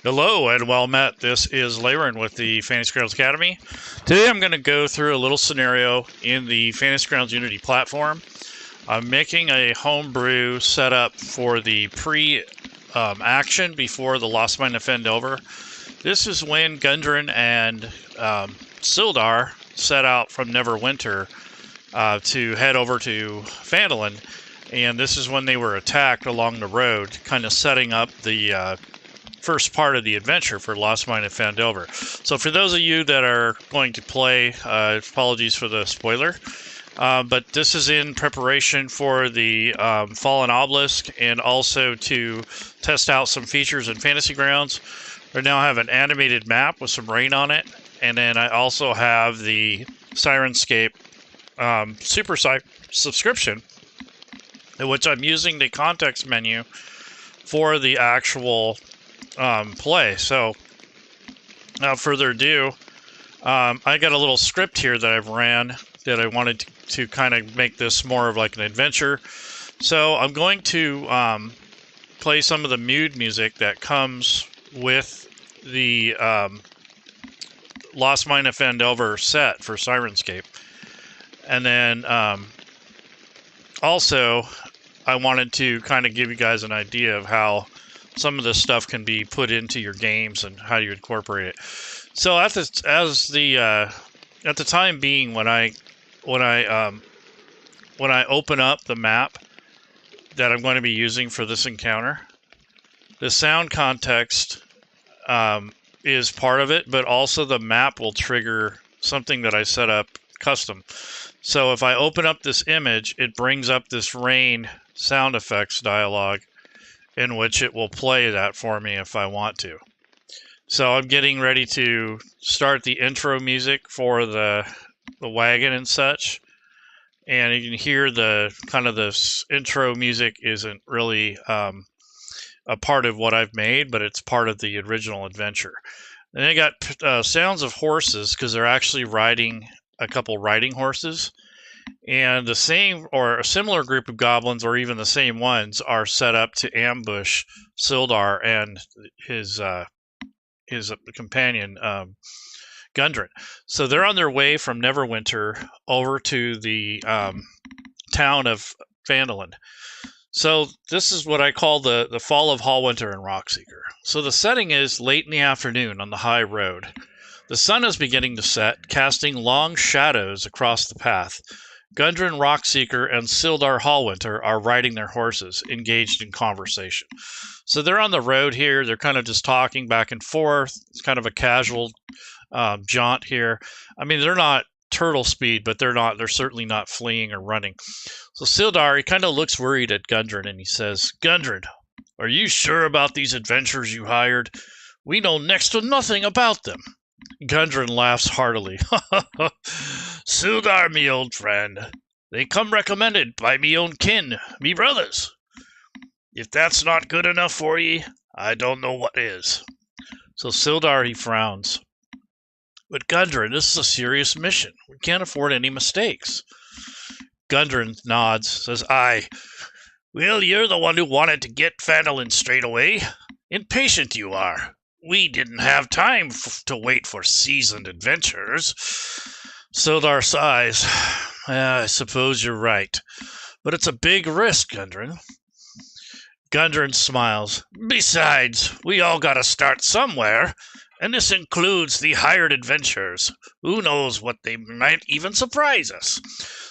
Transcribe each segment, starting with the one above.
Hello and well met. This is Laren with the Fantasy Grounds Academy. Today I'm going to go through a little scenario in the Fantasy Grounds Unity platform. I'm making a homebrew setup for the pre-action before the Lost Mine of Fendover. This is when Gundren and Sildar set out from Neverwinter to head over to Phandalin, and this is when they were attacked along the road, kind of setting up the first part of the adventure for Lost Mine of Phandelver. So for those of you that are going to play, apologies for the spoiler, but this is in preparation for the Fallen Obelisk and also to test out some features in Fantasy Grounds. I now have an animated map with some rain on it, and then I also have the Syrinscape Super subscription, in which I'm using the context menu for the actual play. So without further ado, I got a little script here that I've ran that I wanted to kind of make this more of like an adventure. So I'm going to play some of the mood music that comes with the Lost Mine of Phandelver set for Syrinscape. And then also I wanted to kind of give you guys an idea of how some of this stuff can be put into your games and how you incorporate it. So at the time being, when I open up the map that I'm going to be using for this encounter, the sound context is part of it, but also the map will trigger something that I set up custom. So if I open up this image, it brings up this rain sound effects dialogue, in which it will play that for me if I want to. So I'm getting ready to start the intro music for the wagon and such. And you can hear the kind of this intro music isn't really a part of what I've made, but it's part of the original adventure. And I got sounds of horses, because they're actually riding a couple riding horses. And the same or a similar group of goblins, or even the same ones, are set up to ambush Sildar and his companion Gundren. So they're on their way from Neverwinter over to the town of Phandalin. So this is what I call the fall of Hallwinter Rockseeker. So the setting is late in the afternoon on the high road. The sun is beginning to set, casting long shadows across the path. Gundren Rockseeker and Sildar Hallwinter are riding their horses, engaged in conversation. So they're on the road here. They're kind of just talking back and forth. It's kind of a casual jaunt here. I mean, they're not turtle speed, but they're certainly not fleeing or running. So Sildar, he kind of looks worried at Gundren, and he says, "Gundren, are you sure about these adventurers you hired? We know next to nothing about them." Gundren laughs heartily. "Sildar, me old friend, they come recommended by me own kin, me brothers. If that's not good enough for ye, I don't know what is." So Sildar, he frowns. "But Gundren, this is a serious mission. We can't afford any mistakes." Gundren nods, says, "Aye. Well, you're the one who wanted to get Phandalin straight away. Impatient you are. We didn't have time to wait for seasoned adventurers." Sildar sighs. "I suppose you're right. But it's a big risk, Gundren." Gundren smiles. "Besides, we all gotta start somewhere, and this includes the hired adventurers. Who knows what they might even surprise us."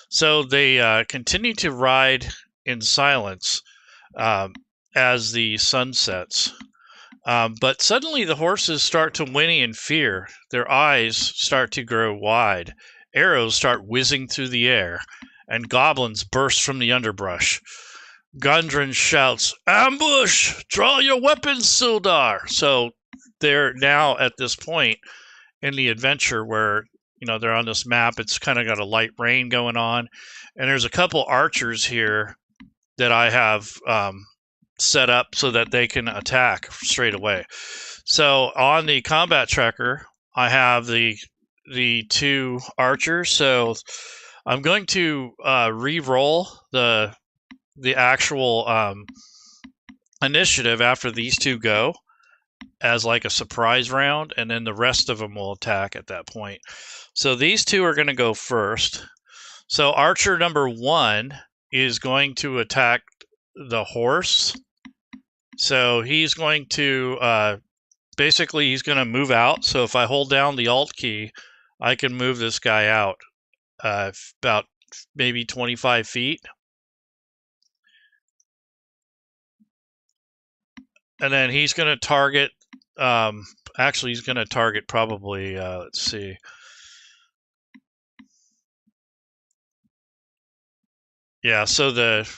So they continue to ride in silence as the sun sets. But suddenly the horses start to whinny in fear. Their eyes start to grow wide. Arrows start whizzing through the air, and goblins burst from the underbrush. Gundren shouts, "Ambush! Draw your weapons, Sildar!" So they're now at this point in the adventure where, they're on this map. It's kind of got a light rain going on, and there's a couple archers here that I have set up so that they can attack straight away. So on the combat tracker, I have the two archers. So I'm going to re-roll the actual initiative after these two go, as like a surprise round, and then the rest of them will attack at that point. So these two are going to go first. So archer number 1 is going to attack the horse. So he's going to basically he's going to move out. So if I hold down the Alt key, I can move this guy out about maybe 25 feet. And then he's going to target, actually he's going to target probably, let's see. Yeah, so the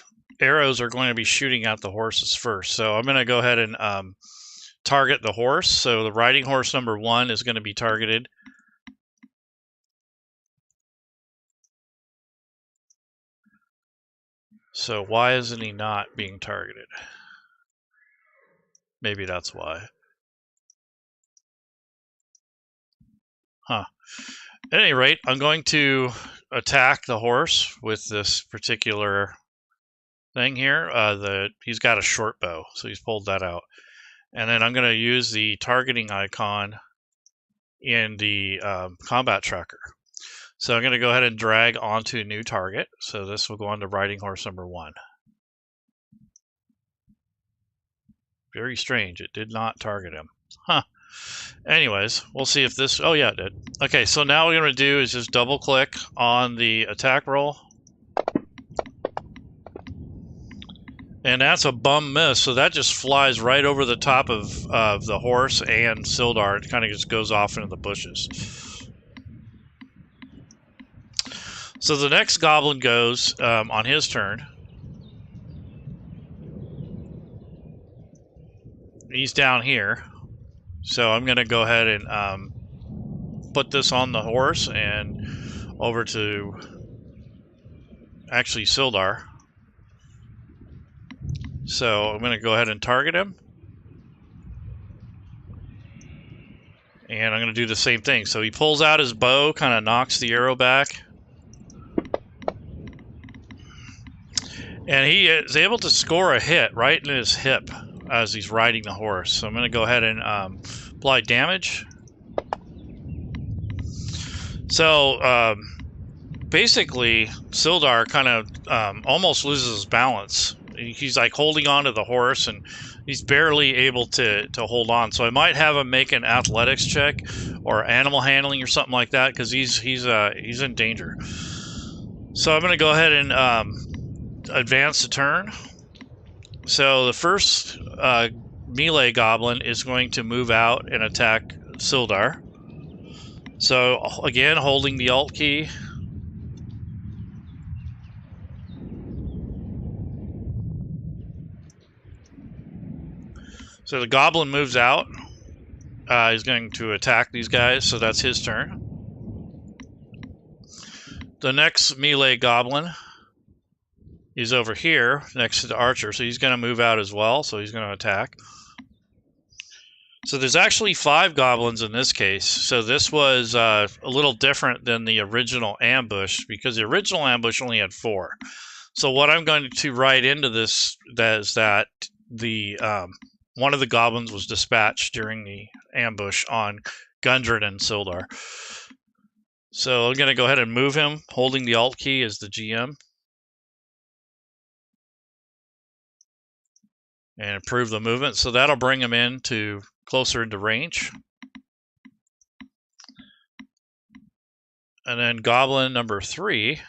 arrows are going to be shooting at the horses first. So I'm going to go ahead and target the horse. So the riding horse number 1 is going to be targeted. So why isn't he not being targeted? Maybe that's why. Huh. At any rate, I'm going to attack the horse with this particular thing here. He's got a short bow, so he's pulled that out. And then I'm going to use the targeting icon in the combat tracker. So I'm going to go ahead and drag onto a new target. So this will go on to riding horse number 1. Very strange. It did not target him. Huh. Anyways, we'll see if this... Oh, yeah, it did. Okay, so now what we're going to do is just double-click on the attack roll. And that's a bum miss, so that just flies right over the top of the horse and Sildar. It kind of just goes off into the bushes. So the next goblin goes on his turn. He's down here. So I'm going to go ahead and put this on the horse and over to actually Sildar. So I'm going to go ahead and target him. And I'm going to do the same thing. So he pulls out his bow, kind of knocks the arrow back. And he is able to score a hit right in his hip as he's riding the horse. So I'm going to go ahead and apply damage. So basically, Sildar kind of almost loses his balance. He's like holding on to the horse, and he's barely able to hold on. So I might have him make an athletics check or animal handling or something like that, because he's in danger. So I'm going to go ahead and advance the turn. So the first melee goblin is going to move out and attack Sildar. So again, holding the Alt key. So the goblin moves out. He's going to attack these guys, so that's his turn. The next melee goblin is over here next to the archer, so he's going to move out as well, so he's going to attack. So there's actually 5 goblins in this case. So this was a little different than the original ambush, because the original ambush only had 4. So what I'm going to write into this is that the one of the goblins was dispatched during the ambush on Gundren and Sildar. So I'm going to go ahead and move him, holding the Alt key as the GM. And improve the movement. So that'll bring him in to closer into range. And then goblin number 3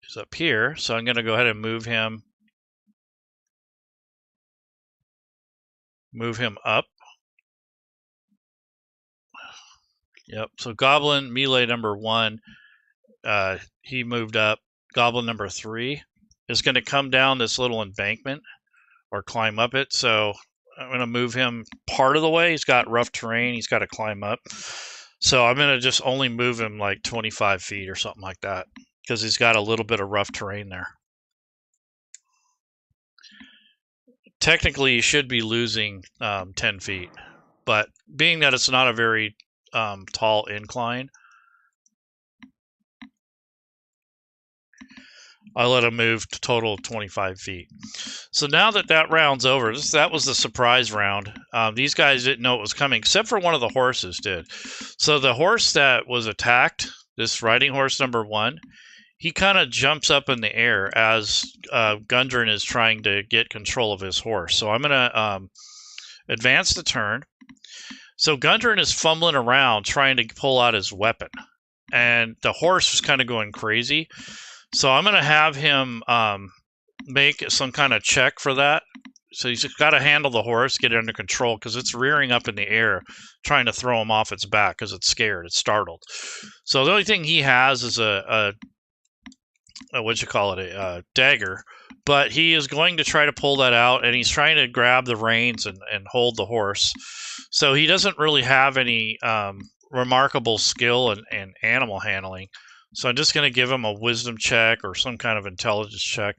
is up here. So I'm going to go ahead and move him up. Yep. So goblin melee number 1, he moved up. Goblin number 3 is going to come down this little embankment or climb up it. So I'm going to move him part of the way. He's got rough terrain. He's got to climb up. So I'm going to just only move him like 25 feet or something like that, because he's got a little bit of rough terrain there. Technically, you should be losing 10 feet, but being that it's not a very tall incline, I let him move to total of 25 feet. So now that round's over, that was the surprise round. These guys didn't know it was coming, except for one of the horses did. So the horse that was attacked, this riding horse number 1, he kind of jumps up in the air as Gundren is trying to get control of his horse. So I'm going to advance the turn. So Gundren is fumbling around trying to pull out his weapon. And the horse is kind of going crazy. So I'm going to have him make some kind of check for that. So he's got to handle the horse, get it under control, because it's rearing up in the air, trying to throw him off its back because it's scared, it's startled. So the only thing he has is a dagger. But he is going to try to pull that out, and he's trying to grab the reins and hold the horse. So he doesn't really have any remarkable skill in animal handling. So I'm just going to give him a wisdom check or some kind of intelligence check,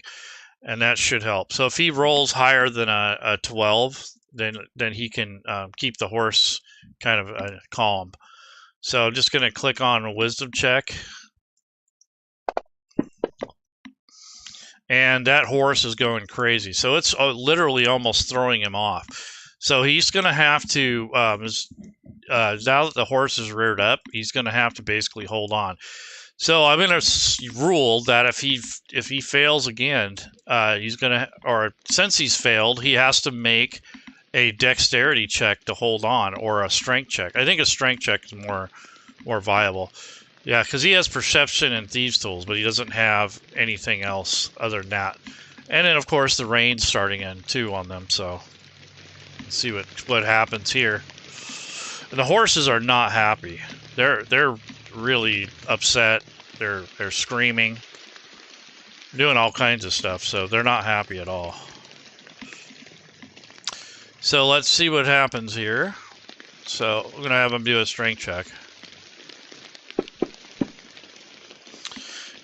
and that should help. So if he rolls higher than a 12, then he can keep the horse kind of calm. So I'm just going to click on a wisdom check. And that horse is going crazy. So it's literally almost throwing him off. So he's going to have to, now that the horse is reared up, he's going to have to basically hold on. So I'm going to rule that if he fails again, he's going to, or since he's failed, he has to make a dexterity check to hold on, or a strength check. I think a strength check is more viable. Yeah, because he has perception and thieves' tools, but he doesn't have anything else other than that. And then, of course, the rain's starting in too on them. So let's see what happens here. And the horses are not happy. They're really upset. They're screaming, doing all kinds of stuff. So they're not happy at all. So let's see what happens here. So we're gonna have him do a strength check.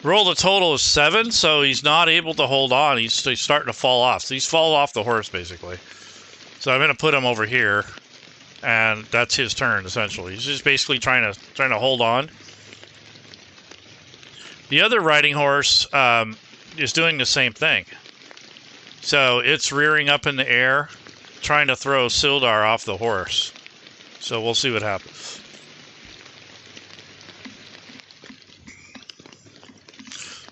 Rolled a total of 7, so he's not able to hold on. He's starting to fall off. So he's fallen off the horse, basically. So I'm going to put him over here, and that's his turn, essentially. He's just basically trying to hold on. The other riding horse is doing the same thing. So it's rearing up in the air, trying to throw Sildar off the horse. So we'll see what happens.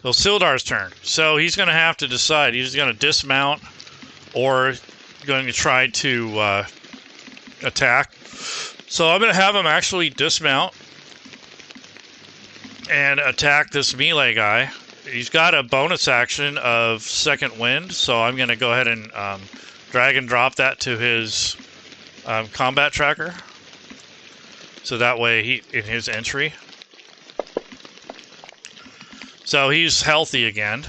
So Sildar's turn. So he's going to have to decide. He's going to dismount or going to try to attack. So I'm going to have him actually dismount and attack this melee guy. He's got a bonus action of Second Wind, so I'm going to go ahead and drag and drop that to his combat tracker. So that way in his entry. So he's healthy again,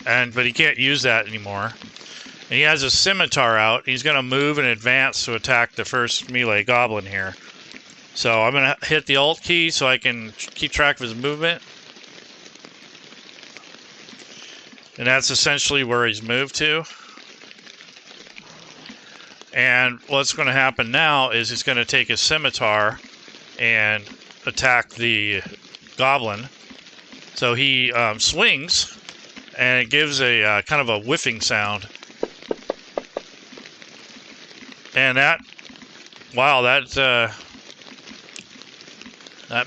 but he can't use that anymore. And he has a scimitar out. He's going to move and advance to attack the first melee goblin here. So I'm going to hit the Alt key so I can keep track of his movement. And that's essentially where he's moved to. And what's going to happen now is he's going to take his scimitar and attack the goblin. So he swings, and it gives a kind of a whiffing sound. And that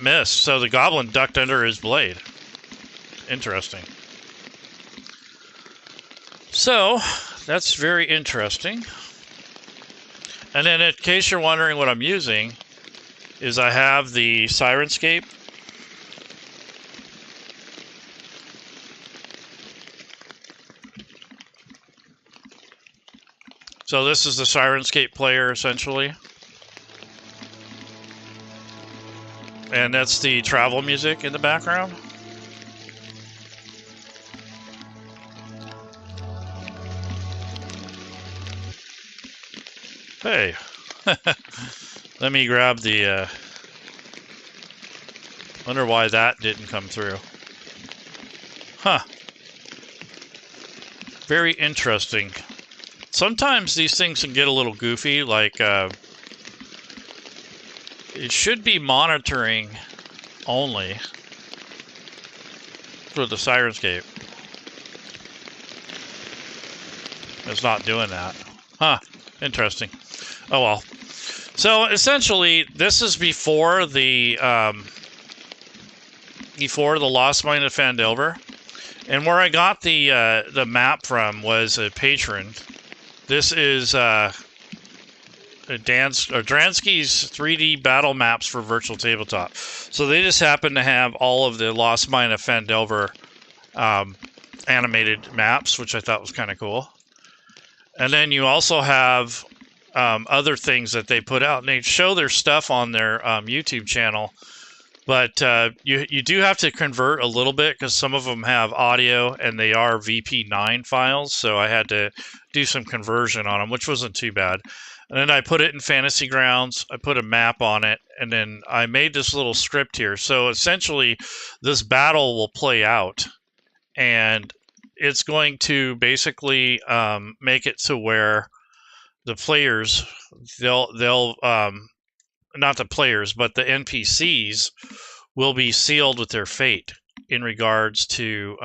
missed. So the goblin ducked under his blade. Interesting. So that's very interesting. And then, in case you're wondering what I'm using, is I have the Syrinscape. So this is the Syrinscape player, essentially. And that's the travel music in the background. Hey. Let me grab the... wonder why that didn't come through. Huh. Very interesting. Sometimes these things can get a little goofy, like it should be monitoring only for the Syrinscape. is not doing that. Huh. Interesting. Oh well. So essentially, this is before the Lost Mine of Phandelver, and where I got the map from was a patron. This is Dransky's 3D battle maps for virtual tabletop. So they just happen to have all of the Lost Mine of Phandelver animated maps, which I thought was kind of cool. And then you also have other things that they put out, and they show their stuff on their YouTube channel. But you do have to convert a little bit because some of them have audio and they are VP9 files. So I had to do some conversion on them, which wasn't too bad. And then I put it in Fantasy Grounds. I put a map on it, and then I made this little script here. So essentially, this battle will play out, and it's going to basically make it to where the players, they'll not the players, but the NPCs will be sealed with their fate in regards to,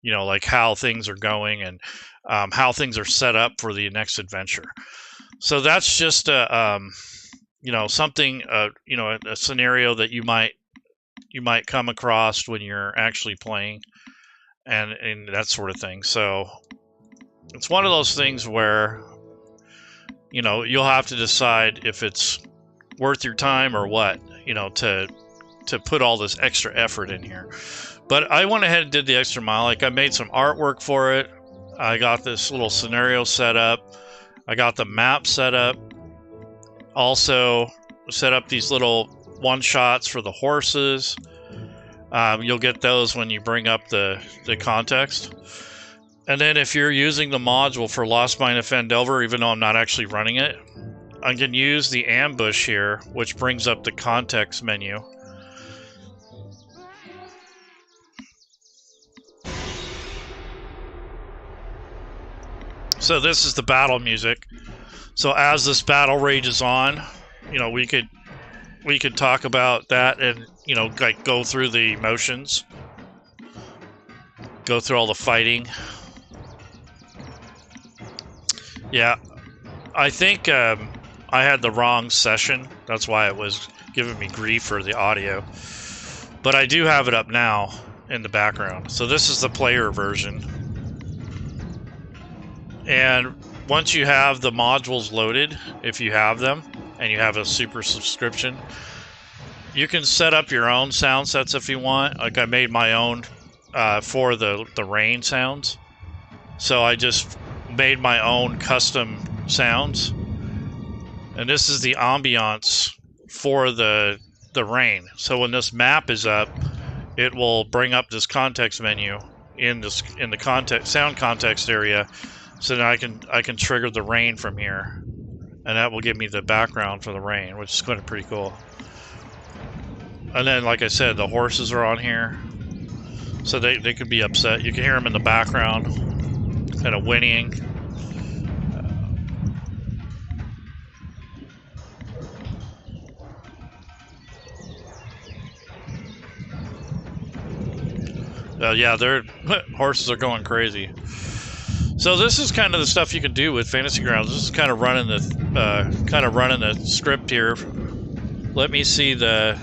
you know, like how things are going and how things are set up for the next adventure. So that's just a, you know, something, you know, a scenario that you might come across when you're actually playing, and that sort of thing. So it's one of those things where, you know, you'll have to decide if it's worth your time or what, you know, to put all this extra effort in here. But I went ahead and did the extra mile. Like, I made some artwork for it. I got this little scenario set up. I got the map set up. Also set up these little one-shots for the horses. You'll get those when you bring up the context. And then if you're using the module for Lost Mine of Phandelver, even though I'm not actually running it, I can use the ambush here, which brings up the context menu. So this is the battle music. So as this battle rages on, you know, we could talk about that and, you know, like go through the motions, go through all the fighting. Yeah, I think I had the wrong session. That's why it was giving me grief for the audio. But I do have it up now in the background. So this is the player version. And once you have the modules loaded, if you have them, and you have a super subscription, you can set up your own sound sets if you want. Like, I made my own for the rain sounds. So I just made my own custom sounds. And this is the ambiance for the rain. So when this map is up, it will bring up this context menu in the context sound context area. So then I can trigger the rain from here, and that will give me the background for the rain, which is kind of pretty cool. And then, like I said, the horses are on here, so they could be upset. You can hear them in the background, kind of whinnying. Yeah, their horses are going crazy. So this is kind of the stuff you can do with Fantasy Grounds. This is kind of running the script here. Let me see the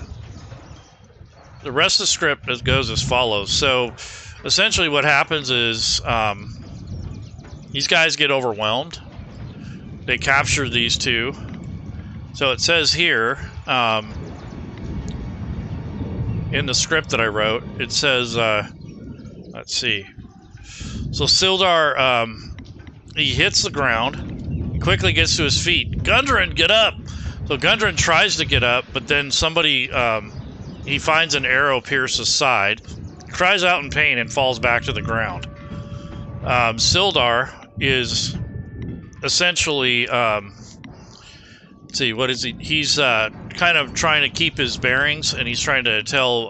rest of the script. It goes as follows. So essentially, what happens is these guys get overwhelmed. They capture these two. So it says here in the script that I wrote, it says, let's see. So Sildar, he hits the ground, he quickly gets to his feet. Gundren, get up! So Gundren tries to get up, but then somebody, he finds an arrow pierce his side, cries out in pain, and falls back to the ground. Sildar is essentially, let's see, what is he? He's kind of trying to keep his bearings, and he's trying to tell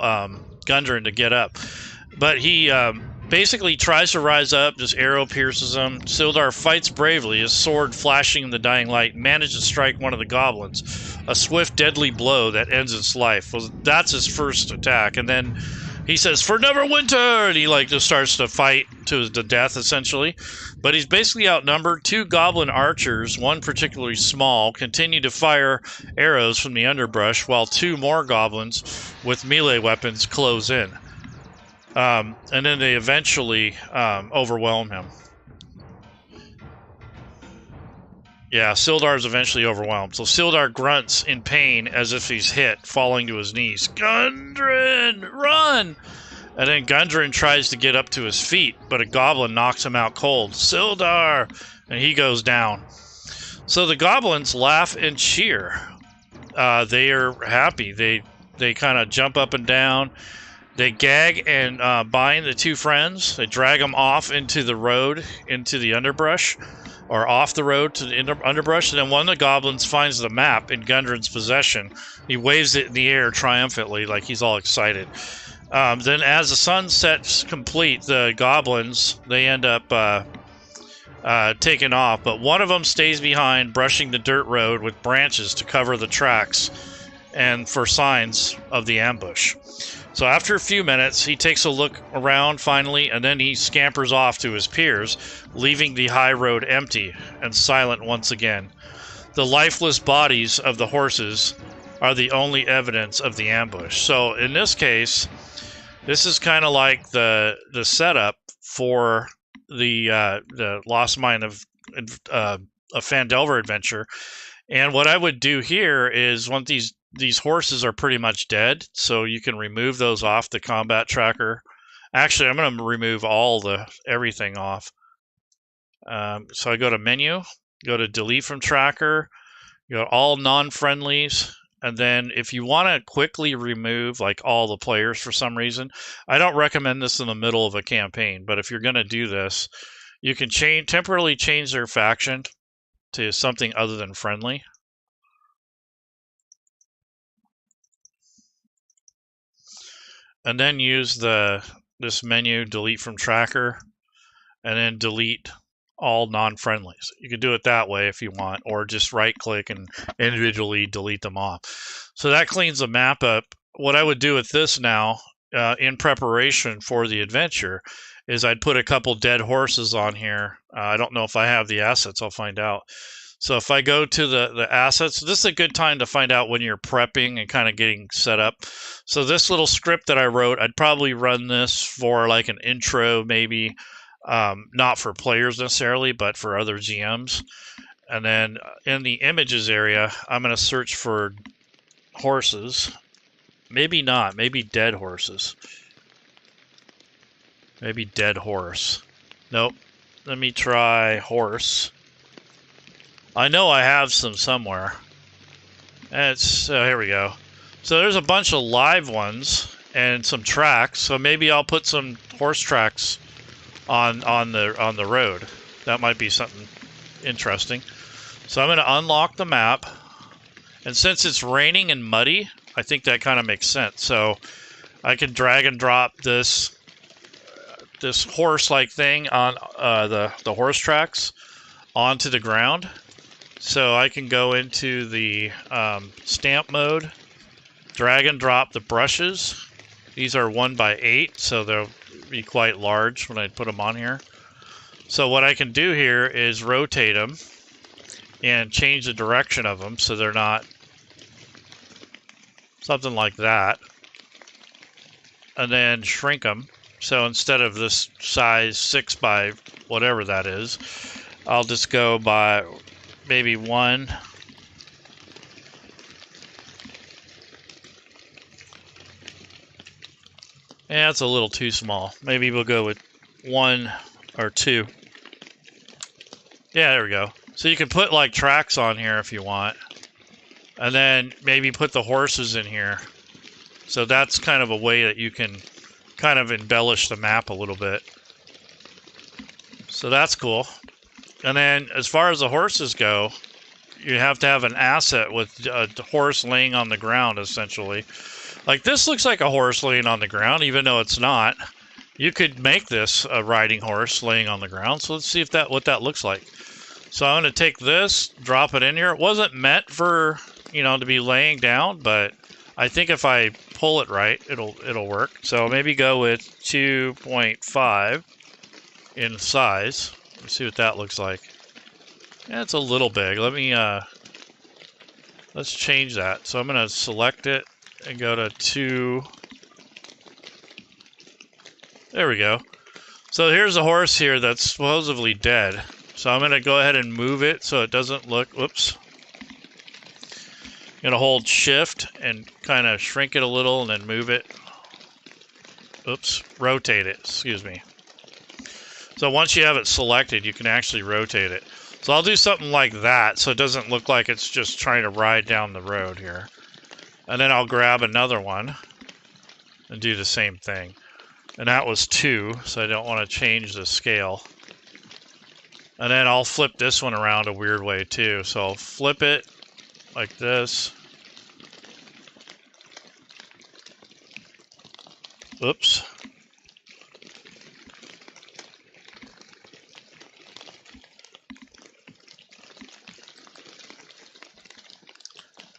Gundren to get up. But he basically tries to rise up, this arrow pierces him. Sildar fights bravely, his sword flashing in the dying light, manages to strike one of the goblins. A swift, deadly blow that ends its life. Well, that's his first attack, and then he says, "For Neverwinter!" And he like just starts to fight to the death, essentially. But he's basically outnumbered. 2 goblin archers, one particularly small, continue to fire arrows from the underbrush, while 2 more goblins with melee weapons close in. And then they eventually overwhelm him. Yeah, Sildar's eventually overwhelmed. So Sildar grunts in pain as if he's hit, falling to his knees. "Gundren, run!" And then Gundren tries to get up to his feet, but a goblin knocks him out cold. "Sildar!" And he goes down. So the goblins laugh and cheer. They are happy. They kind of jump up and down. They gag and bind the 2 friends. They drag them off into the road, into the underbrush, or off the road to the underbrush. And then one of the goblins finds the map in Gundren's possession. He waves it in the air triumphantly, like he's all excited. Then as the sun sets complete, the goblins, they end up taking off. But one of them stays behind, brushing the dirt road with branches to cover the tracks and for signs of the ambush. So after a few minutes, he takes a look around finally, and then he scampers off to his peers, leaving the high road empty and silent once again. The lifeless bodies of the horses are the only evidence of the ambush. So in this case, this is kind of like the setup for the Lost Mine of Phandelver adventure. And what I would do here is, once these horses are pretty much dead, so you can remove those off the combat tracker. Actually, I'm going to remove everything off. So I go to menu, go to delete from tracker, go to all non-friendlies, and then if you want to quickly remove like all the players for some reason, I don't recommend this in the middle of a campaign, but if you're going to do this, you can temporarily change their faction to something other than friendly. And then use this menu, delete from tracker, and then delete all non-friendlies. You can do it that way if you want, or just right-click and individually delete them off. So that cleans the map up. What I would do with this now, in preparation for the adventure, is I'd put a couple dead horses on here. I don't know if I have the assets. I'll find out. So if I go to the assets, this is a good time to find out when you're prepping and kind of getting set up. So this little script that I wrote, I'd probably run this for like an intro, maybe not for players necessarily, but for other GMs. And then in the images area, I'm going to search for horses. Maybe not, maybe dead horses. Maybe dead horse. Nope. Let me try horse. I know I have some somewhere. Here we go. So there's a bunch of live ones and some tracks. So maybe I'll put some horse tracks on the road. That might be something interesting. So I'm going to unlock the map, and since it's raining and muddy, I think that kind of makes sense. So I can drag and drop this horse-like thing on the horse tracks onto the ground. So I can go into the stamp mode, drag and drop the brushes. These are 1x8, so they'll be quite large when I put them on here. So what I can do here is rotate them and change the direction of them so they're not something like that. And then shrink them. So instead of this size 6 by whatever that is, I'll just go by maybe 1. Yeah, it's a little too small. Maybe we'll go with 1 or 2. Yeah, there we go. So you can put like tracks on here if you want. And then maybe put the horses in here. So that's kind of a way that you can kind of embellish the map a little bit. So that's cool. And then as far as the horses go, you have to have an asset with a horse laying on the ground, essentially. Like this looks like a horse laying on the ground, even though it's not. You could make this a riding horse laying on the ground. So let's see if what that looks like. So I'm going to take this, drop it in here. It wasn't meant for, to be laying down, but I think if I pull it right, it'll work. So maybe go with 2.5 in size. Let's see what that looks like. Yeah, it's a little big. Let me let's change that. So I'm gonna select it and go to 2. There we go. So here's a horse here that's supposedly dead. So I'm gonna go ahead and move it so it doesn't look, whoops. I'm gonna hold shift and kind of shrink it a little and then move it. Oops, rotate it, excuse me. So once you have it selected, you can actually rotate it. So I'll do something like that so it doesn't look like it's just trying to ride down the road here. And then I'll grab another one and do the same thing. And that was 2, so I don't want to change the scale. And then I'll flip this one around a weird way too. So I'll flip it like this. Oops.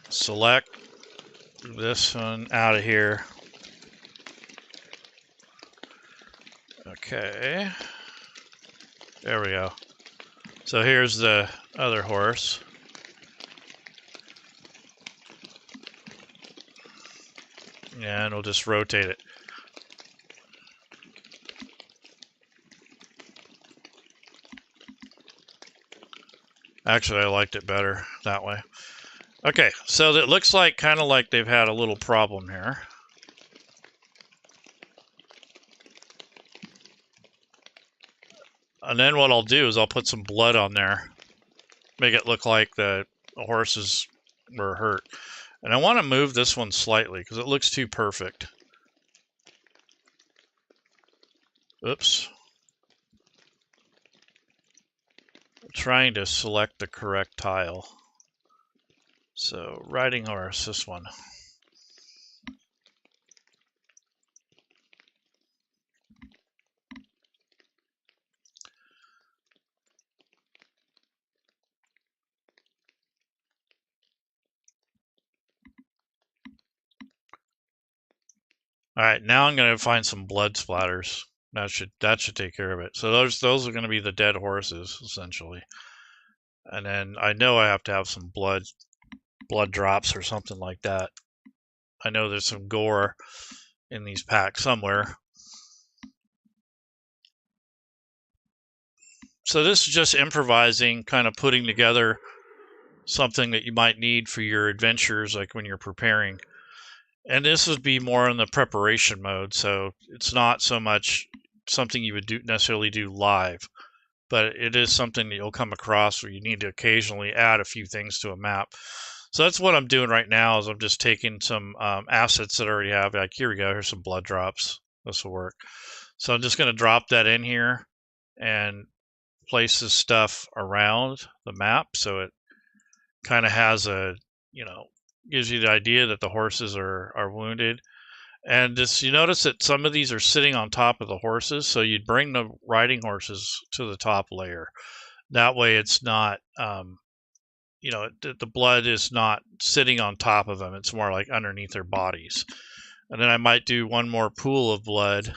Select this one out of here. Okay. There we go. So here's the other horse. And we'll just rotate it. Actually, I liked it better that way. Okay, so it looks like kind of like they've had a little problem here. And then what I'll do is I'll put some blood on there. Make it look like the horses were hurt. And I want to move this one slightly because it looks too perfect. Oops. I'm trying to select the correct tile. So, riding horse, this one. All right, now I'm going to find some blood splatters. That should take care of it. So those are going to be the dead horses essentially. And then I know I have to have some blood drops or something like that. I know there's some gore in these packs somewhere. So this is just improvising, kind of putting together something that you might need for your adventures, like when you're preparing. And this would be more in the preparation mode, so it's not so much something you would necessarily do live, but it is something that you'll come across where you need to occasionally add a few things to a map. So that's what I'm doing right now, is I'm just taking some assets that I already have. Like, here we go, here's some blood drops. This will work. So I'm just going to drop that in here and place this stuff around the map so it kind of has a, gives you the idea that the horses are wounded. And just, you notice that some of these are sitting on top of the horses, so you'd bring the riding horses to the top layer. That way it's not, the blood is not sitting on top of them. It's more like underneath their bodies. And then I might do one more pool of blood,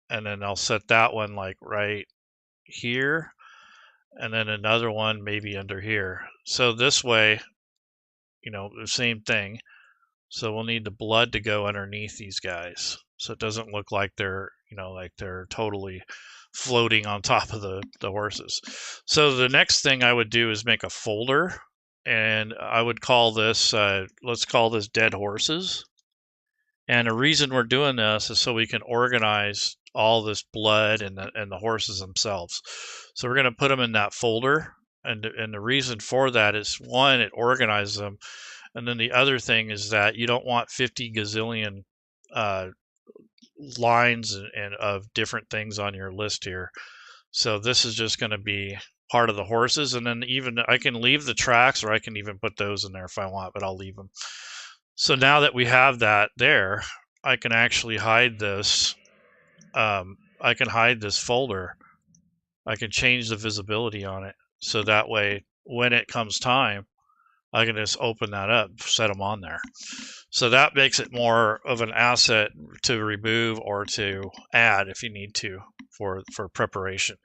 and then I'll set that one like right here, and then another one maybe under here. So this way, the same thing. So we'll need the blood to go underneath these guys, so it doesn't look like they're, like they're totally floating on top of the horses. So the next thing I would do is make a folder, and I would call this, let's call this Dead Horses. And the reason we're doing this is so we can organize all this blood and the horses themselves. So we're going to put them in that folder, and the reason for that is, one, it organizes them. And then the other thing is that you don't want 50 gazillion lines and of different things on your list here. So this is just going to be part of the horses. And then even I can leave the tracks, or I can even put those in there if I want, but I'll leave them. So now that we have that there, I can actually hide this. I can hide this folder. I can change the visibility on it. So that way, when it comes time, I can just open that up, set them on there. So that makes it more of an asset to remove or to add if you need to for preparation.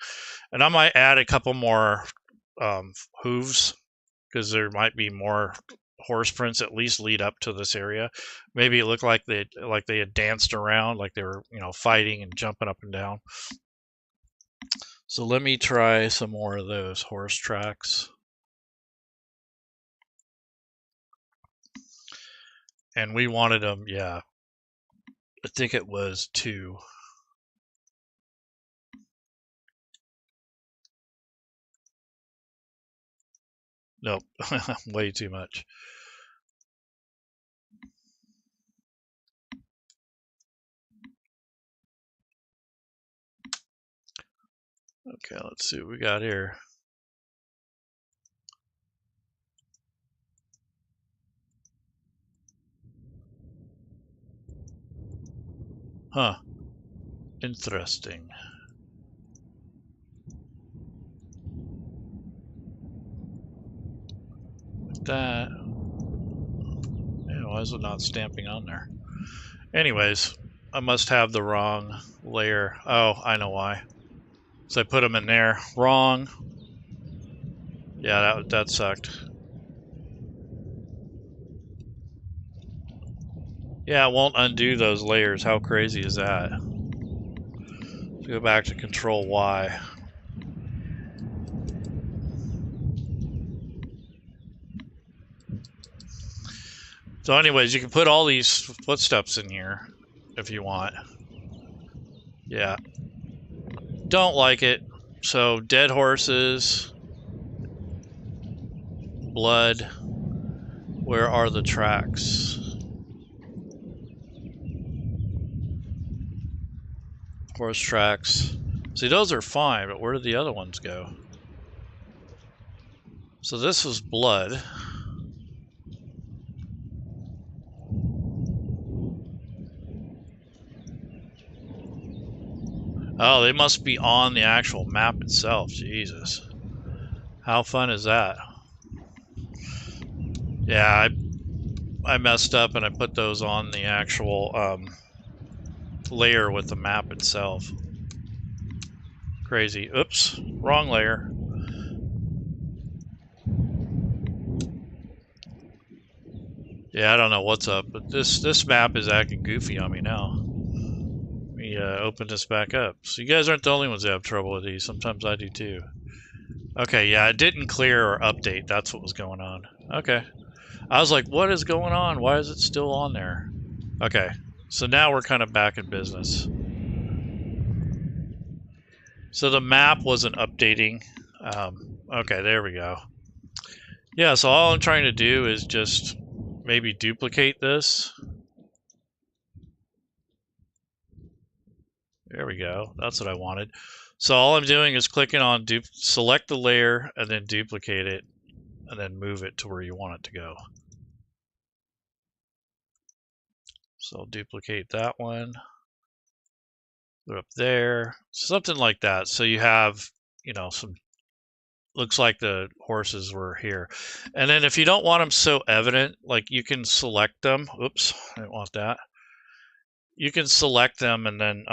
And I might add a couple more hooves, because there might be more horse prints at least lead up to this area. Maybe it looked like they had danced around, like they were, you know, fighting and jumping up and down. So let me try some more of those horse tracks. And we wanted them, yeah, I think it was 2. Nope, way too much. Okay, let's see what we got here. Huh. Interesting. That. Yeah, why is it not stamping on there? Anyways, I must have the wrong layer. Oh, I know why. So I put them in there. Wrong. Yeah, that sucked. Yeah, it won't undo those layers. How crazy is that? Let's go back to Control Y. So anyways, you can put all these footsteps in here if you want. Yeah. Don't like it. So dead horses, blood. Where are the tracks? Horse tracks. See, those are fine, but where did the other ones go? So this was blood. Oh, they must be on the actual map itself. Jesus. How fun is that? Yeah, I messed up and I put those on the actual layer with the map itself. Crazy. Oops, wrong layer. Yeah, I don't know what's up, but this map is acting goofy on me now. Let me open this back up. So you guys aren't the only ones that have trouble with these. Sometimes I do too. Okay, yeah, it didn't clear or update. That's what was going on. Okay. I was like, what is going on? Why is it still on there? Okay, so now we're kind of back in business. So the map wasn't updating. Okay, there we go. Yeah, so all I'm trying to do is just maybe duplicate this. There we go. That's what I wanted. So all I'm doing is clicking on select the layer and then duplicate it and then move it to where you want it to go. So I'll duplicate that one. Put it up there. Something like that. So you have, you know, some, looks like the horses were here. And then if you don't want them so evident, like you can select them. Oops, I didn't want that. You can select them and then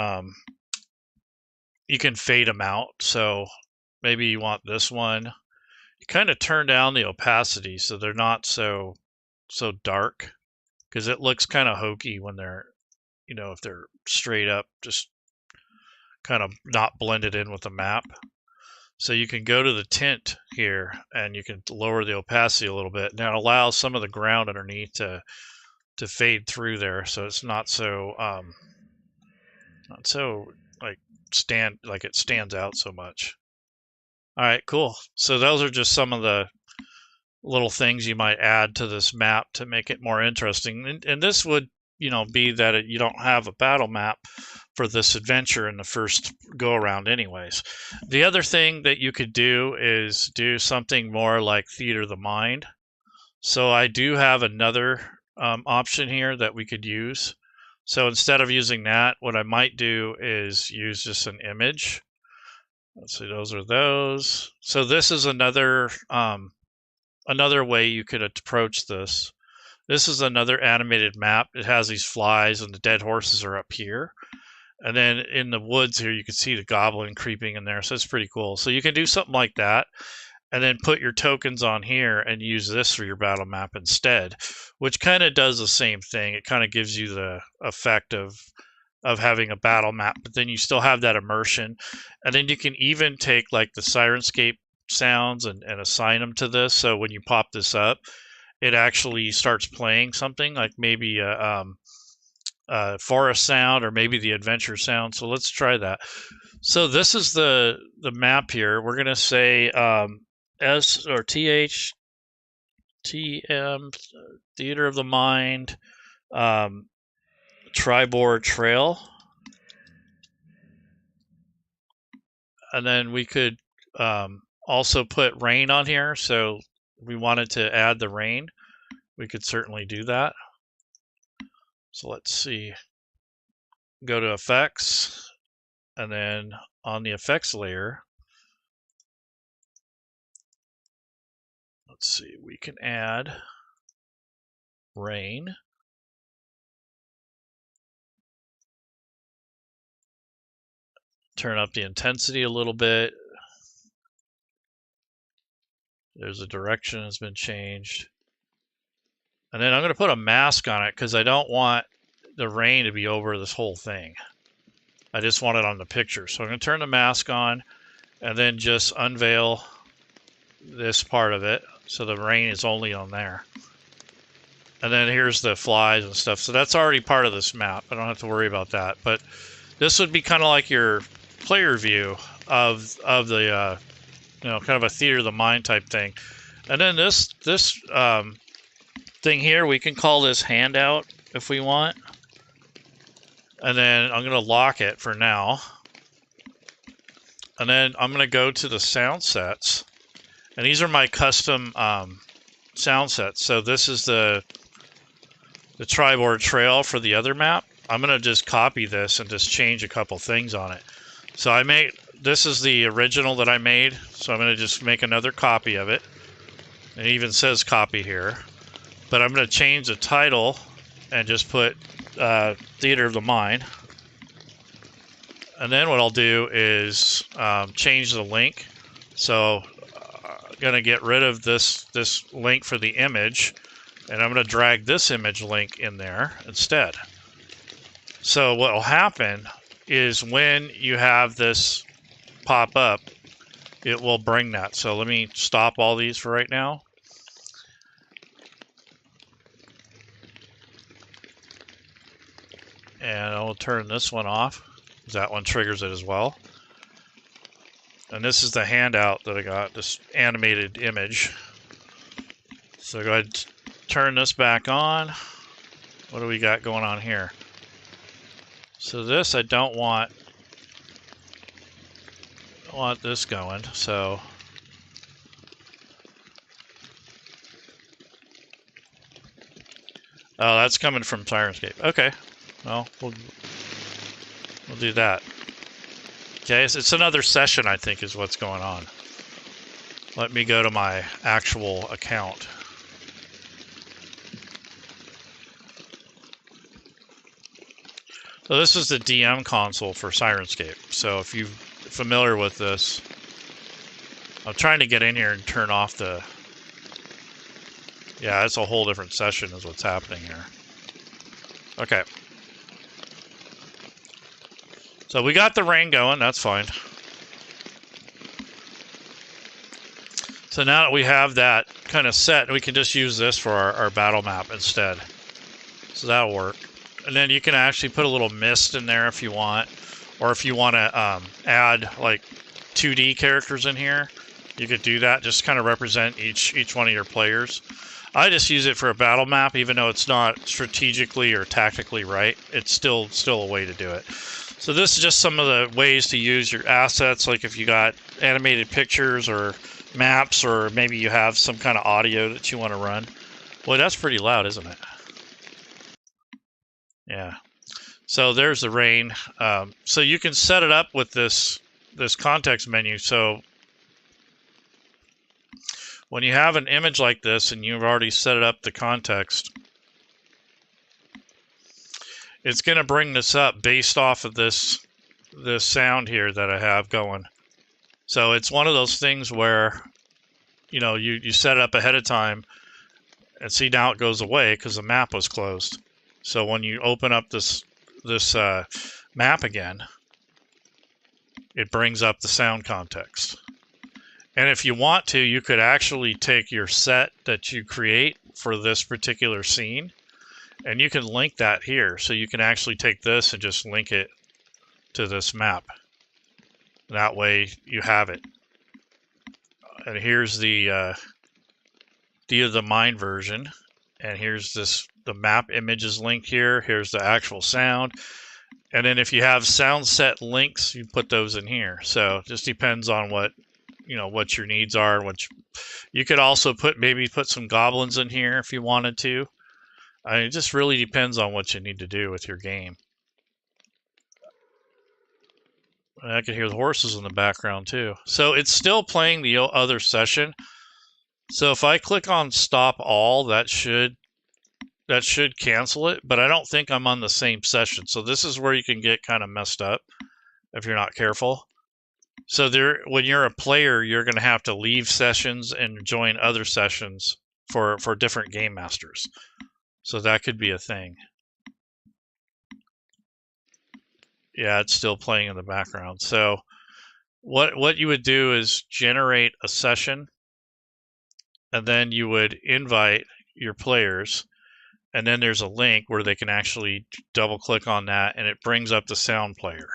you can fade them out. So maybe you want this one. You kind of turn down the opacity so they're not so dark, because it looks kind of hokey when they're, you know, if they're straight up, just kind of not blended in with the map. So you can go to the tint here and you can lower the opacity a little bit. Now it allows some of the ground underneath to fade through there, so it's not so like it stands out so much. All right, cool. So those are just some of the little things you might add to this map to make it more interesting. And this would, you know, be that you don't have a battle map for this adventure in the first go around anyways. The other thing that you could do is do something more like Theater of the Mind. So I do have another option here that we could use. So instead of using that, what I might do is use just an image. Let's see, those are those. So this is another another way you could approach this. This is another animated map. It has these flies and the dead horses are up here. And then in the woods here, you can see the goblin creeping in there. So it's pretty cool. So you can do something like that and then put your tokens on here and use this for your battle map instead, which kind of does the same thing. It kind of gives you the effect of having a battle map, but then you still have that immersion. And then you can even take like the Syrinscape sounds and assign them to this. So when you pop this up, it actually starts playing something like maybe a forest sound or maybe the adventure sound. So let's try that. So this is the map here. We're gonna say S or TH TM Theater of the Mind Tribord Trail, and then we could also put rain on here. So if we wanted to add the rain, we could certainly do that. So let's see, go to effects, and then on the effects layer, let's see, we can add rain. Turn up the intensity a little bit. There's a direction has been changed. And then I'm going to put a mask on it because I don't want the rain to be over this whole thing. I just want it on the picture. So I'm going to turn the mask on and then just unveil this part of it so the rain is only on there. And then here's the flies and stuff. So that's already part of this map. I don't have to worry about that. But this would be kind of like your player view of the kind of a theater of the mind type thing. And then this thing here, we can call this handout if we want. And then I'm going to lock it for now. And then I'm going to go to the sound sets. And these are my custom sound sets. So this is the Tribord Trail for the other map. I'm going to just copy this and just change a couple things on it. So this is the original that I made. So I'm going to just make another copy of it. It even says copy here. But I'm going to change the title and just put Theater of the Mind. And then what I'll do is change the link. So I'm going to get rid of this link for the image. And I'm going to drag this image link in there instead. So what will happen is when you have this pop up, it will bring that. So let me stop all these for right now. And I'll turn this one off, because that one triggers it as well. And this is the handout that I got, this animated image. So go ahead and turn this back on. What do we got going on here? So this, I don't want this going, so oh, that's coming from Syrinscape. Okay. Well, we'll do that. Okay, so it's another session, I think, is what's going on. Let me go to my actual account. So this is the DM console for Syrinscape. So if you're familiar with this, I'm trying to get in here and turn off the... Yeah, it's a whole different session is what's happening here. Okay. So we got the rain going, that's fine. So now that we have that kind of set, we can just use this for our battle map instead. So that'll work. And then you can actually put a little mist in there if you want. Or if you want to add like 2D characters in here, you could do that. Just kind of represent each one of your players. I just use it for a battle map, even though it's not strategically or tactically right. It's still a way to do it. So this is just some of the ways to use your assets, like if you got animated pictures or maps, or maybe you have some kind of audio that you want to run. Boy, that's pretty loud, isn't it? Yeah. So there's the rain. So you can set it up with this context menu. So when you have an image like this and you've already set it up the context, it's going to bring this up based off of this sound here that I have going. So it's one of those things where, you know, you set it up ahead of time, and see now it goes away because the map was closed. So when you open up this map again, it brings up the sound context. And if you want to, you could actually take your set that you create for this particular scene, and you can link that here. So you can actually take this and just link it to this map. That way you have it. And here's the the Mind version, and here's the map image is linked here. Here's the actual sound. And then if you have sound set links, you put those in here. So it just depends on what, you know, what your needs are. And you could also maybe put some goblins in here if you wanted to. I mean, it just really depends on what you need to do with your game. And I can hear the horses in the background too. So it's still playing the other session. So if I click on stop all, that should cancel it, but I don't think I'm on the same session. So this is where you can get kind of messed up if you're not careful. So when you're a player, you're going to have to leave sessions and join other sessions for different game masters. So that could be a thing. Yeah, it's still playing in the background. So what you would do is generate a session, and then you would invite your players, and then there's a link where they can actually double click on that, and it brings up the sound player.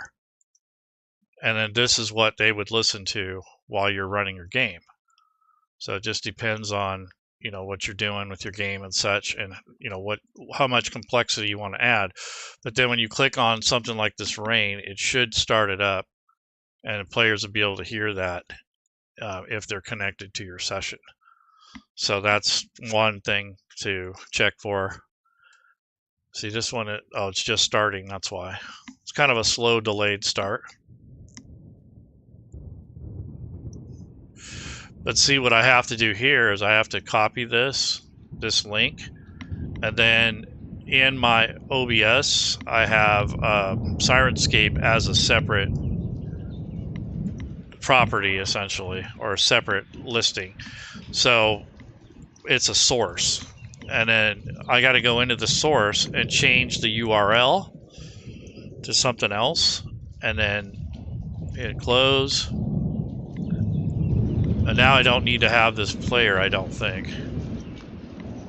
And then this is what they would listen to while you're running your game. So it just depends on, you know, what you're doing with your game and such, and, you know, how much complexity you want to add. But then when you click on something like this rain, it should start it up, and the players will be able to hear that if they're connected to your session. So that's one thing to check for. See, this one, it's just starting, that's why. It's kind of a slow, delayed start. But see, what I have to do here is I have to copy this link, and then in my OBS, I have Syrinscape as a separate property, essentially, or a separate listing. So it's a source. And then I got to go into the source and change the URL to something else, and then hit close. And now I don't need to have this player, I don't think.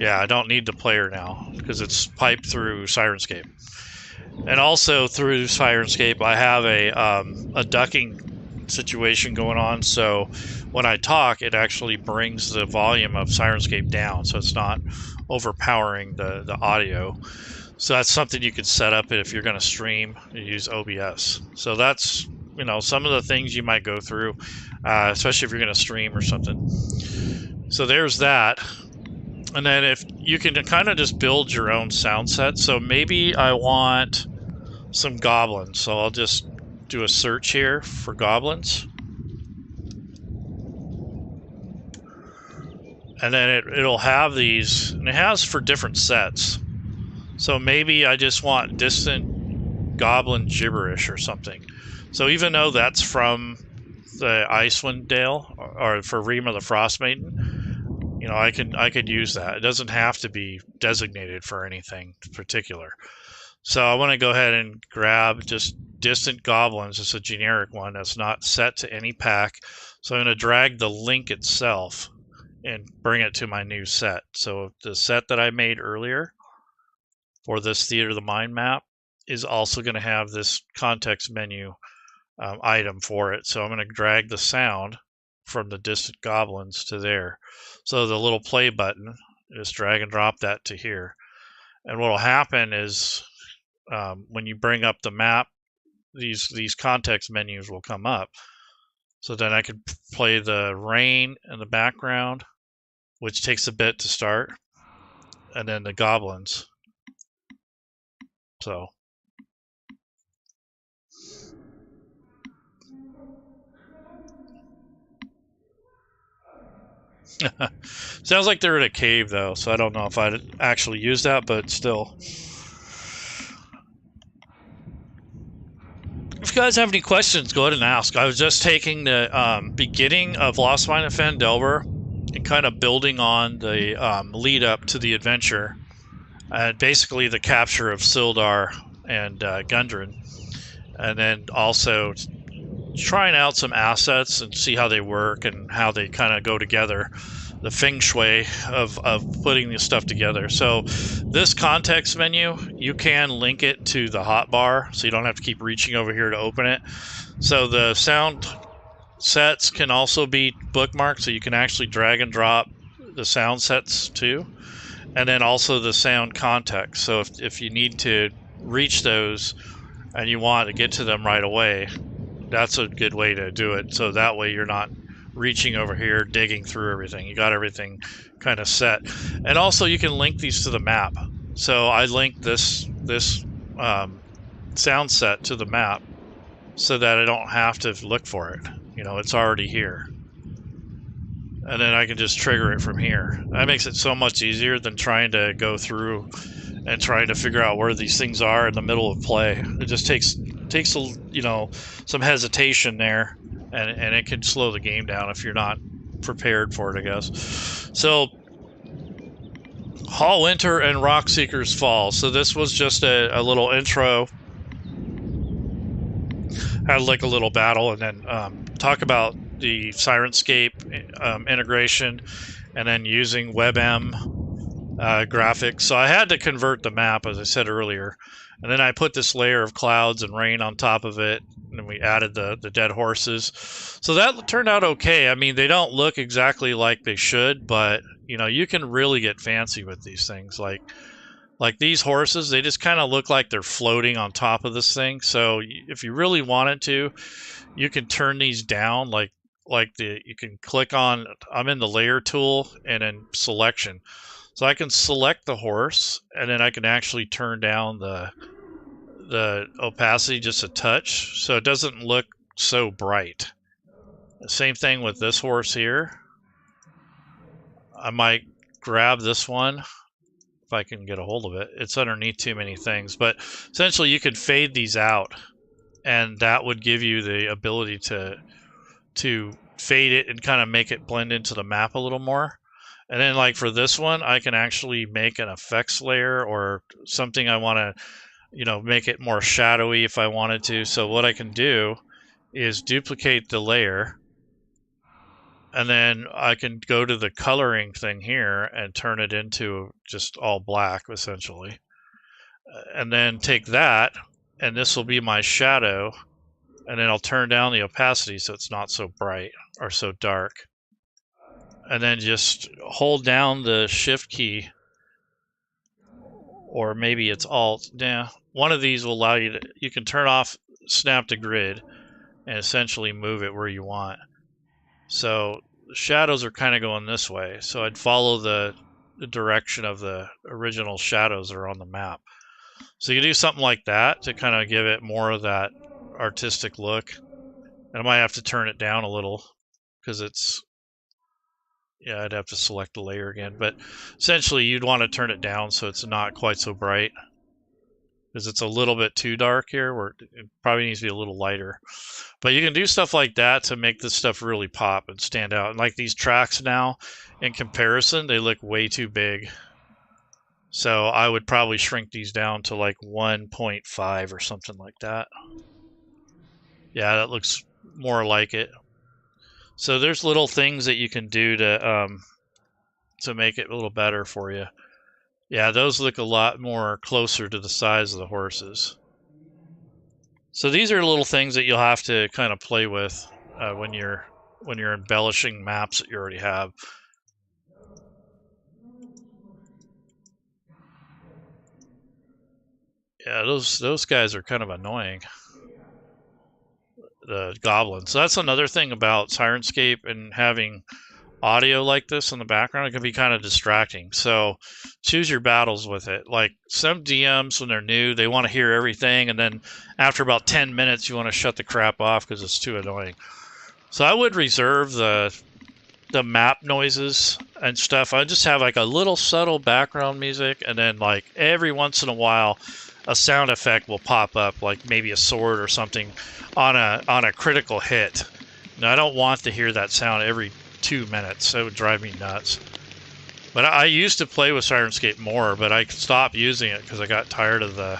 Yeah, I don't need the player now because it's piped through Syrinscape. And also through Syrinscape, I have a ducking situation going on. So when I talk, it actually brings the volume of Syrinscape down, so it's not overpowering the audio. So that's something you could set up if you're going to stream and use OBS. So that's, you know, some of the things you might go through, especially if you're going to stream or something. So there's that. And then if you can kind of just build your own sound set. So maybe I want some goblins. So I'll just do a search here for goblins. And then it'll have these, and it has for different sets. So maybe I just want distant goblin gibberish or something. So even though that's from the Icewind Dale, or for Rima the Frostmaiden, you know, I could use that. It doesn't have to be designated for anything particular. So I want to go ahead and grab just distant goblins. It's a generic one that's not set to any pack. So I'm going to drag the link itself and bring it to my new set. So the set that I made earlier for this Theater of the Mind map is also going to have this context menu item for it. So I'm going to drag the sound from the distant goblins to there. So the little play button, just drag and drop that to here. And what will happen is when you bring up the map, these context menus will come up. So then I could play the rain in the background, which takes a bit to start, and then the goblins. So Sounds like they're in a cave, though, so I don't know if I'd actually use that, but still. If you guys have any questions, go ahead and ask. I was just taking the beginning of Lost Mine of Phandelver and kind of building on the lead up to the adventure. And basically the capture of Sildar and Gundren. And then also trying out some assets and see how they work and how they kind of go together. The feng shui of putting this stuff together. So this context menu, you can link it to the hotbar, so you don't have to keep reaching over here to open it. So the sound sets can also be bookmarked, so you can actually drag and drop the sound sets too. And then also the sound context. So if you need to reach those and you want to get to them right away, that's a good way to do it. So that way you're not reaching over here, digging through everything. You got everything kind of set. And also you can link these to the map. So I linked this sound set to the map so that I don't have to look for it. You know, it's already here. And then I can just trigger it from here. That makes it so much easier than trying to go through and trying to figure out where these things are in the middle of play. It just takes you know, some hesitation there, and it can slow the game down if you're not prepared for it, I guess. So Hallwinter and Rockseeker's Fall. So this was just a little intro. Had like a little battle, and then talk about the Syrinscape integration, and then using WebM graphics. So I had to convert the map, as I said earlier, and then I put this layer of clouds and rain on top of it, and then we added the dead horses. So that turned out okay. I mean, they don't look exactly like they should, but you know, you can really get fancy with these things. Like these horses, they just kind of look like they're floating on top of this thing. So if you really wanted to, you can turn these down, you can click on, I'm in the layer tool and then selection. So I can select the horse, and then I can actually turn down the opacity just a touch, so it doesn't look so bright. Same thing with this horse here. I might grab this one if I can get a hold of it. It's underneath too many things, but essentially you could fade these out, and that would give you the ability to fade it and kind of make it blend into the map a little more. And then like for this one, I can actually make an effects layer or something I want to, you know, make it more shadowy if I wanted to. So what I can do is duplicate the layer, and then I can go to the coloring thing here and turn it into just all black, essentially. And then take that, and this will be my shadow, and then I'll turn down the opacity so it's not so bright or so dark. And then just hold down the shift key, or maybe it's alt. Yeah, one of these will allow you to, you can turn off snap to grid and essentially move it where you want. So the shadows are kind of going this way, so I'd follow the direction of the original shadows that are on the map. So you can do something like that to kind of give it more of that artistic look. And I might have to turn it down a little because it's, yeah, I'd have to select the layer again, but essentially you'd want to turn it down so it's not quite so bright, because it's a little bit too dark here, where it probably needs to be a little lighter. But you can do stuff like that to make this stuff really pop and stand out. And like these tracks now, in comparison, they look way too big. So I would probably shrink these down to like 1.5 or something like that. Yeah, that looks more like it. So there's little things that you can do to make it a little better for you. Yeah, those look a lot more closer to the size of the horses. So these are little things that you'll have to kind of play with when you're embellishing maps that you already have. Yeah, those guys are kind of annoying. The goblins. So that's another thing about Syrinscape and having audio like this in the background. It can be kind of distracting. So choose your battles with it. Like some DMs, when they're new, they want to hear everything, and then after about 10 minutes, you want to shut the crap off because it's too annoying. So I would reserve the the map noises and stuff, I just have like a little subtle background music, and then like every once in a while a sound effect will pop up, like maybe a sword or something on a critical hit. Now, I don't want to hear that sound every 2 minutes. That would drive me nuts. But I used to play with Syrinscape more, but I stopped using it because I got tired of the,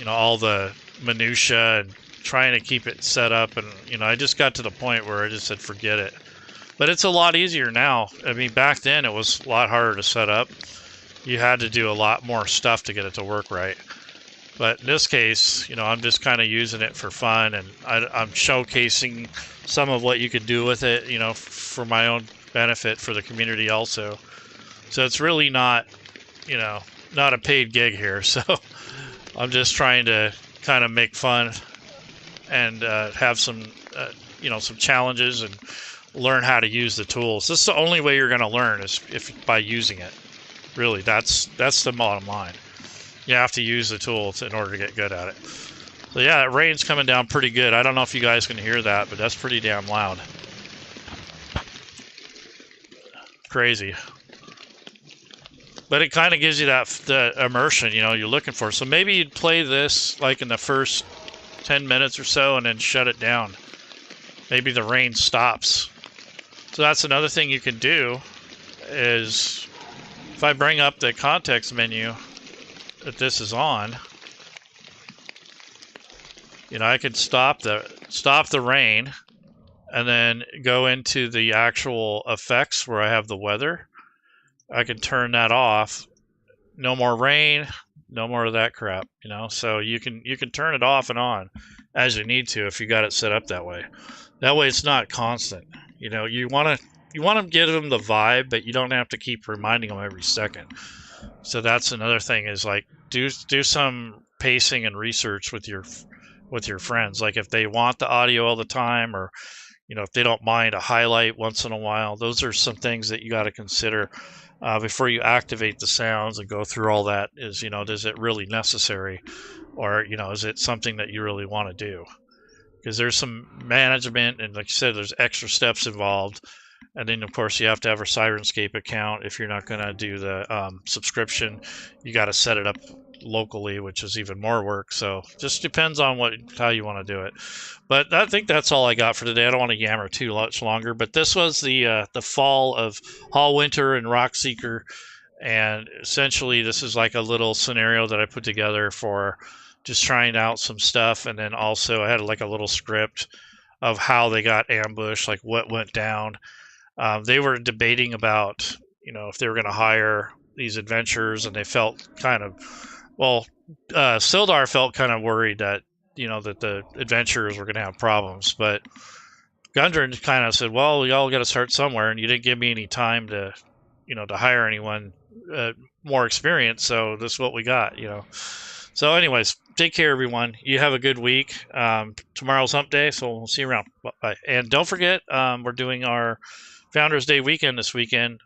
all the minutia and trying to keep it set up. And, I just got to the point where I just said, forget it. But it's a lot easier now. I mean, back then it was a lot harder to set up. You had to do a lot more stuff to get it to work right. But in this case, I'm just kind of using it for fun, and I'm showcasing some of what you could do with it, for my own benefit, for the community also. So it's really not, not a paid gig here. So I'm just trying to kind of make fun and have some, some challenges and learn how to use the tools. This is the only way you're going to learn, is by using it. Really, that's the bottom line. You have to use the tools in order to get good at it. So yeah, that rain's coming down pretty good. I don't know if you guys can hear that, but that's pretty damn loud. Crazy. But it kind of gives you the immersion, you're looking for. So maybe you'd play this like in the first 10 minutes or so and then shut it down. Maybe the rain stops. So that's another thing you can do, is if I bring up the context menu that this is on, I could stop the rain and then go into the actual effects where I have the weather. I can turn that off. No more rain, no more of that crap, So you can turn it off and on as you need to if you got it set up that way. That way it's not constant. You want to give them the vibe, but you don't have to keep reminding them every second. So that's another thing, is like do some pacing and research with your friends. Like if they want the audio all the time, or if they don't mind a highlight once in a while, those are some things that you got to consider before you activate the sounds and go through all that. Is is it really necessary, or is it something that you really want to do? Because there's some management, and like I said, there's extra steps involved. And then, of course, you have to have a Syrinscape account. If you're not going to do the subscription, you got to set it up locally, which is even more work. So just depends on how you want to do it. But I think that's all I got for today. I don't want to yammer too much longer. But this was the fall of Hallwinter and Rockseeker. And essentially, this is like a little scenario that I put together for just trying out some stuff. And then also I had like a little script of how they got ambushed, like what went down. They were debating about, if they were going to hire these adventurers, and they felt kind of, Sildar felt kind of worried that, that the adventurers were going to have problems. But Gundren kind of said, well, we all got to start somewhere, and you didn't give me any time to, to hire anyone more experienced. So this is what we got, So anyways, take care, everyone. You have a good week. Tomorrow's hump day, so we'll see you around. Bye. And don't forget, we're doing our Founders Day weekend this weekend,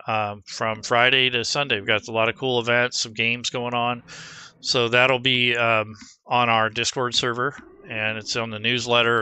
from Friday to Sunday. We've got a lot of cool events, some games going on. So that'll be on our Discord server, and it's on the newsletter.